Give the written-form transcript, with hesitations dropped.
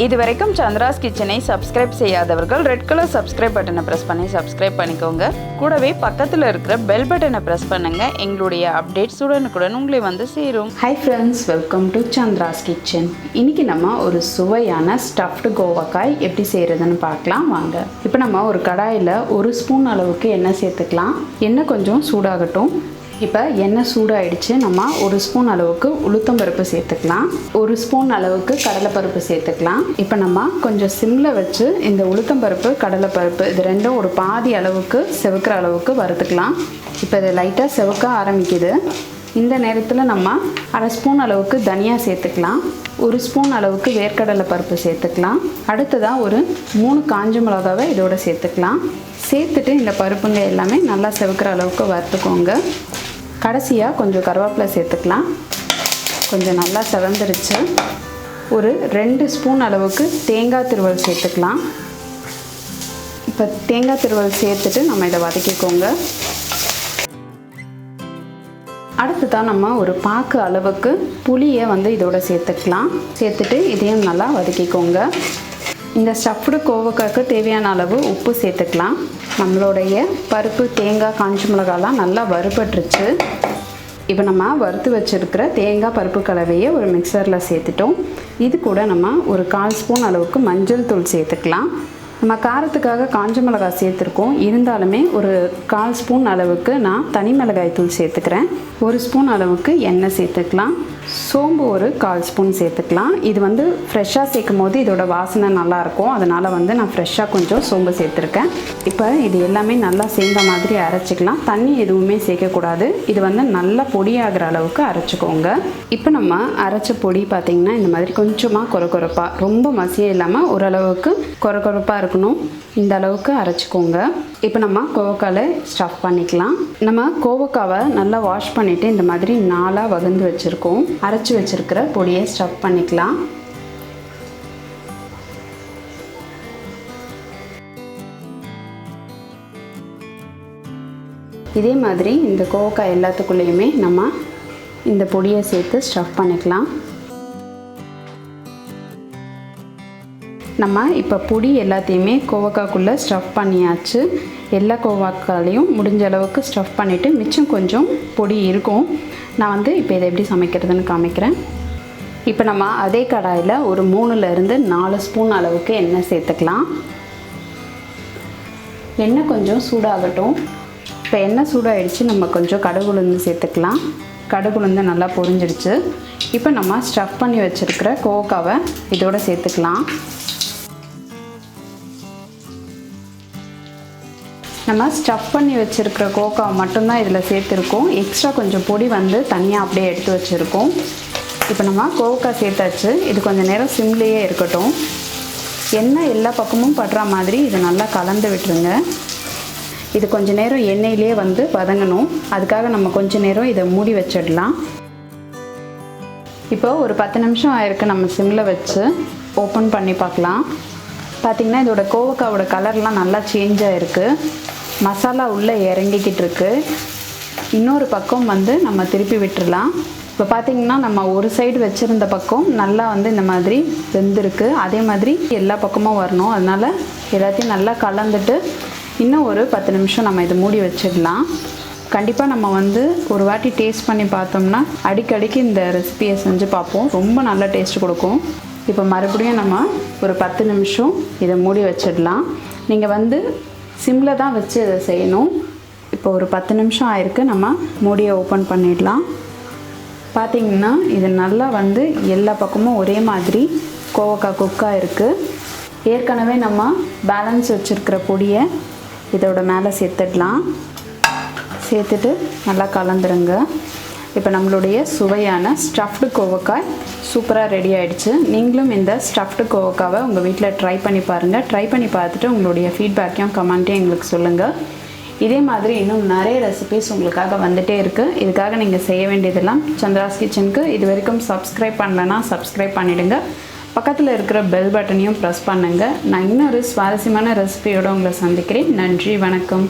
இதுவரைக்கும் சந்திராஸ் கிச்சனை சப்ஸ்கிரைப் செய்யாதவர்கள் ரெட் கலர் சப்ஸ்கிரைப் பட்டனை ப்ரெஸ் பண்ணி சப்ஸ்கிரைப் பண்ணிக்கோங்க. கூடவே பக்கத்தில் இருக்கிற பெல் பட்டனை ப்ரெஸ் பண்ணுங்க. எங்களுடைய அப்டேட்ஸ் உடனுக்குடன் உங்களை வந்து சேரும். Hi friends, welcome to Chandra's kitchen. இன்னைக்கு நம்ம ஒரு சுவையான ஸ்டஃப்டு கோவக்காய் எப்படி செய்கிறதுன்னு பார்க்கலாம் வாங்க. இப்போ நம்ம ஒரு கடாயில் 1 ஸ்பூன் அளவுக்கு எண்ணெய் சேர்த்துக்கலாம். எண்ணெய் கொஞ்சம் சூடாகட்டும். இப்போ எண்ணெய் சூடாகிடுச்சு. நம்ம 1 ஸ்பூன் அளவுக்கு உளுத்தம்பருப்பு சேர்த்துக்கலாம். 1 ஸ்பூன் அளவுக்கு கடலைப்பருப்பு சேர்த்துக்கலாம். இப்போ நம்ம கொஞ்சம் சிம்மில் வச்சு இந்த உளுத்தம்பருப்பு கடலைப்பருப்பு இது ரெண்டும் ஒரு பாதி அளவுக்கு செவக்கிற அளவுக்கு வறுத்துக்கலாம். இப்போ இது லைட்டாக செவக்க ஆரம்பிக்குது. இந்த நேரத்தில் நம்ம 1/2 ஸ்பூன் அளவுக்கு தனியா சேர்த்துக்கலாம். 1 ஸ்பூன் அளவுக்கு வேர்க்கடலை பருப்பு சேர்த்துக்கலாம். அடுத்ததாக ஒரு 3 காஞ்ச மிளகாவை இதோட சேர்த்துக்கலாம். சேர்த்துட்டு இந்த பருப்புங்க எல்லாமே நல்லா செவக்கிற அளவுக்கு வறுத்துக்கோங்க. கடைசியாக கொஞ்சம் கருவேப்பிலை சேர்த்துக்கலாம். கொஞ்சம் நல்லா செவந்துருச்சு. ஒரு 2 ஸ்பூன் அளவுக்கு தேங்காய் துருவல் சேர்த்துக்கலாம். இப்போ தேங்காய் துருவல் சேர்த்துட்டு நம்ம இதை வதக்கிக்கோங்க. அடுத்ததான் நம்ம ஒரு பாக்கு அளவுக்கு புளியை இதோட சேர்த்துக்கலாம். சேர்த்துட்டு இதையும் நல்லா வதக்கிக்கோங்க. இந்த ஸ்டஃப்டு கோவக்காய்க்கு தேவையான அளவு உப்பு சேர்த்துக்கலாம். நம்மளுடைய பருப்பு தேங்காய் காஞ்ச மிளகாலாம் நல்லா வறுபட்டுருச்சு. இப்போ நம்ம வறுத்து வச்சுருக்கிற தேங்காய் பருப்பு கலவையை ஒரு மிக்சரில் சேர்த்துட்டோம். இது கூட நம்ம ஒரு 1/4 ஸ்பூன் அளவுக்கு மஞ்சள் தூள் சேர்த்துக்கலாம். நம்ம காரத்துக்காக காஞ்ச மிளகாய் சேர்த்துருக்கோம். இருந்தாலுமே ஒரு 1/4 ஸ்பூன் அளவுக்கு நான் தனி மிளகாய் தூள் சேர்த்துக்கிறேன். 1 ஸ்பூன் அளவுக்கு எண்ணெய் சேர்த்துக்கலாம். சோம்பு ஒரு 1/4 ஸ்பூன் சேர்த்துக்கலாம். இது ஃப்ரெஷ்ஷாக சேர்க்கும் போது இதோட வாசனை நல்லாயிருக்கும். அதனால் நான் ஃப்ரெஷ்ஷாக கொஞ்சம் சோம்பு சேர்த்துருக்கேன். இப்போ இது எல்லாமே நல்லா சேர்ந்த மாதிரி அரைச்சிக்கலாம். தண்ணி எதுவுமே சேர்க்கக்கூடாது. இது நல்லா பொடியாகிற அளவுக்கு அரைச்சிக்கோங்க. இப்போ நம்ம அரைச்ச பொடி பார்த்திங்கன்னா இந்த மாதிரி கொஞ்சமாக கொரகொரப்பாக, ரொம்ப மசியாக இல்லாமல் ஓரளவுக்கு கொரகொரப்பாக இருக்கணும். இந்த அளவுக்கு அரைச்சிக்கோங்க. இப்போ நம்ம கோவக்காயில் ஸ்டஃப் பண்ணிக்கலாம். நம்ம கோவக்காவை நல்லா வாஷ் பண்ணிவிட்டு இந்த மாதிரி 4ஆக வகுந்து வச்சுருக்கோம். அரைச்சி வச்சுருக்கிற பொடியை ஸ்டஃப் பண்ணிக்கலாம். இதே மாதிரி இந்த கோவக்காய் எல்லாத்துக்குள்ளேயுமே நம்ம இந்த பொடியை சேர்த்து ஸ்டஃப் பண்ணிக்கலாம். நம்ம இப்போ பொடி எல்லாத்தையுமே கோவக்காய்க்குள்ளே ஸ்டஃப் பண்ணியாச்சு. எல்லா கோவக்காயிலையும் முடிஞ்ச அளவுக்கு ஸ்டஃப் பண்ணிவிட்டு மிச்சம் கொஞ்சம் பொடி இருக்கும். நான் இப்போ இதை எப்படி சமைக்கிறதுன்னு காமிக்கிறேன். இப்போ நம்ம அதே கடாயில் ஒரு 3லேருந்து 4 ஸ்பூன் அளவுக்கு எண்ணெய் சேர்த்துக்கலாம். எண்ணெய் கொஞ்சம் சூடாகட்டும். இப்போ எண்ணெய் சூடாகிடுச்சு. நம்ம கொஞ்சம் கடுகு உளுந்து சேர்த்துக்கலாம். கடுகு உளுந்து நல்லா பொரிஞ்சிடுச்சு. இப்போ நம்ம ஸ்டஃப் பண்ணி வச்சுருக்கிற கோவக்காவை இதோட சேர்த்துக்கலாம். நம்ம ஸ்டஃப் பண்ணி வச்சுருக்கிற கோவக்காவை மட்டும்தான் இதில் சேர்த்துருக்கோம். எக்ஸ்ட்ரா கொஞ்சம் பொடி தனியாக அப்படியே எடுத்து வச்சுருக்கோம். இப்போ நம்ம கோவக்காய் சேர்த்தாச்சு. இது கொஞ்சம் நேரம் சிம்லேயே இருக்கட்டும். எண்ணெய் எல்லா பக்கமும் படுற மாதிரி இதை நல்லா கலந்து விட்டுருங்க. இது கொஞ்சம் நேரம் எண்ணெயிலே வதங்கணும். அதுக்காக நம்ம கொஞ்சம் நேரம் இதை மூடி வச்சிடலாம். இப்போ ஒரு 10 நிமிஷம் ஆயிருக்கு. நம்ம சிம்மில் வச்சு ஓப்பன் பண்ணி பார்க்கலாம். பார்த்திங்கன்னா இதோட கோவக்காவோட கலர்லாம் நல்லா சேஞ்ச் ஆகிருக்கு. மசாலா உள்ளே இறங்கிக்கிட்டு இருக்கு. இன்னொரு பக்கம் நம்ம திருப்பி விட்டுடலாம். இப்போ பார்த்திங்கன்னா நம்ம ஒரு சைடு வச்சுருந்த பக்கம் நல்லா இந்த மாதிரி வெந்திருக்கு. அதே மாதிரி எல்லா பக்கமும் வரணும். அதனால் எல்லாத்தையும் நல்லா கலந்துட்டு இன்னும் ஒரு 10 நிமிஷம் நம்ம இதை மூடி வச்சிடலாம். கண்டிப்பாக நம்ம ஒரு வாட்டி டேஸ்ட் பண்ணி பார்த்தோம்னா அடிக்கடிக்கு இந்த ரெசிபியை செஞ்சு பார்ப்போம். ரொம்ப நல்ல டேஸ்ட் கொடுக்கும். இப்போ மறுபடியும் நம்ம ஒரு 10 நிமிஷம் இதை மூடி வச்சிடலாம். நீங்கள் சிம்மில் தான் வச்சு இதை செய்யணும். இப்போ ஒரு 10 நிமிஷம் ஆயிருக்கு. நம்ம மூடியை ஓப்பன் பண்ணிடலாம். பார்த்திங்கன்னா இது நல்லா எல்லா பக்கமும் ஒரே மாதிரி கோவக்காய் குக்காக இருக்குது. ஏற்கனவே நம்ம பேலன்ஸ் வச்சுருக்கிற பொடியை இதோட மேலே சேர்த்துடலாம். சேர்த்துட்டு நல்லா கலந்துருங்க. இப்போ நம்மளுடைய சுவையான ஸ்டஃப்டு கோவக்காய் சூப்பராக ரெடி ஆகிடுச்சு. நீங்களும் இந்த ஸ்டஃப்டு கோவக்காவை உங்கள் வீட்டில் ட்ரை பண்ணி பாருங்கள். ட்ரை பண்ணி பார்த்துட்டு உங்களுடைய ஃபீட்பேக்கையும் கமெண்ட்டையும் எங்களுக்கு சொல்லுங்கள். இதே மாதிரி இன்னும் நிறைய ரெசிபிஸ் உங்களுக்காக வந்துகிட்டே இருக்குது. இதுக்காக நீங்கள் செய்ய வேண்டியதெல்லாம் சந்திராஸ் கிச்சனுக்கு இது வரைக்கும் சப்ஸ்கிரைப் பண்ணலைன்னா சப்ஸ்கிரைப் பண்ணிவிடுங்க. பக்கத்தில் இருக்கிற பெல் பட்டனையும் ப்ரெஸ் பண்ணுங்கள். நான் இன்னொரு சுவாரஸ்யமான ரெசிபியோடு உங்களை சந்திக்கிறேன். நன்றி, வணக்கம்.